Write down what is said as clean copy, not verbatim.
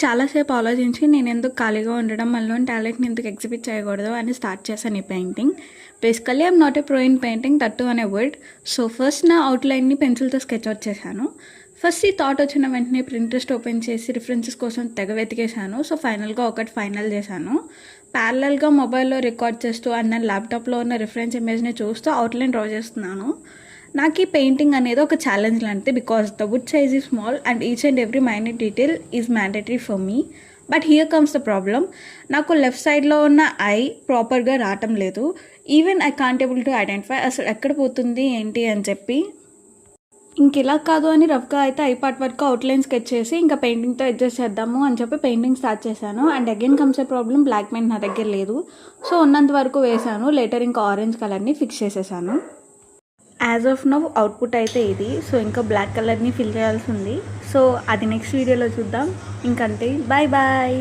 చాలాసేపు ఆలోచించి నేను ఎందుకు ఖాళీగా ఉండడం, మనలోని టాలెంట్ని ఎందుకు ఎగ్జిబిట్ చేయకూడదు అని స్టార్ట్ చేశాను ఈ painting. Basically I'm not a pro in painting, that అనే వర్డ్. సో ఫస్ట్ నా అవుట్లైన్ని పెన్సిల్తో స్కెచ్ అవుట్ చేశాను. ఫస్ట్ ఈ థాట్ వచ్చిన వెంటనే ప్రింట్రెస్ట్ ఓపెన్ చేసి రిఫరెన్సెస్ కోసం తెగ వెతికేశాను. సో ఫైనల్గా ఒకటి ఫైనల్ చేశాను. ప్యారలల్గా మొబైల్లో రికార్డ్ చేస్తూ అండ్ నేను ల్యాప్టాప్లో ఉన్న రిఫరెన్స్ ఇమేజ్ని చూస్తూ అవుట్లైన్ డ్రా చేస్తున్నాను. నాకు ఈ పెయింటింగ్ అనేది ఒక ఛాలెంజ్ లాంటిది, because the wood size is small and each and every minute detail is mandatory for me. But here comes the problem. నాకు లెఫ్ట్ సైడ్లో ఉన్న ఐ ప్రాపర్గా రావటం లేదు. Even I can't able to identify అసలు ఎక్కడ పోతుంది ఏంటి అని చెప్పి. ఇంక ఇలా కాదు అని రఫ్గా అయితే ఐ పార్ట్ వరకు అవుట్లైన్ స్కెచ్ చేసి ఇంకా పెయింటింగ్తో అడ్జస్ట్ చేద్దాము అని చెప్పి పెయింటింగ్ స్టార్ట్ చేశాను. And again comes a problem, black paint నా దగ్గర లేదు. సో ఉన్నంత వరకు వేశాను. లేటర్ ఇంకా ఆరెంజ్ కలర్ని ఫిక్స్ చేసేసాను. యాజ్ ఆఫ్ నౌ అవుట్పుట్ అయితే ఇది. సో ఇంకా బ్లాక్ కలర్ని ఫిల్ చేయాల్సి ఉంది. సో అది నెక్స్ట్ వీడియోలో చూద్దాం. ఇంకంతే, బాయ్ బాయ్.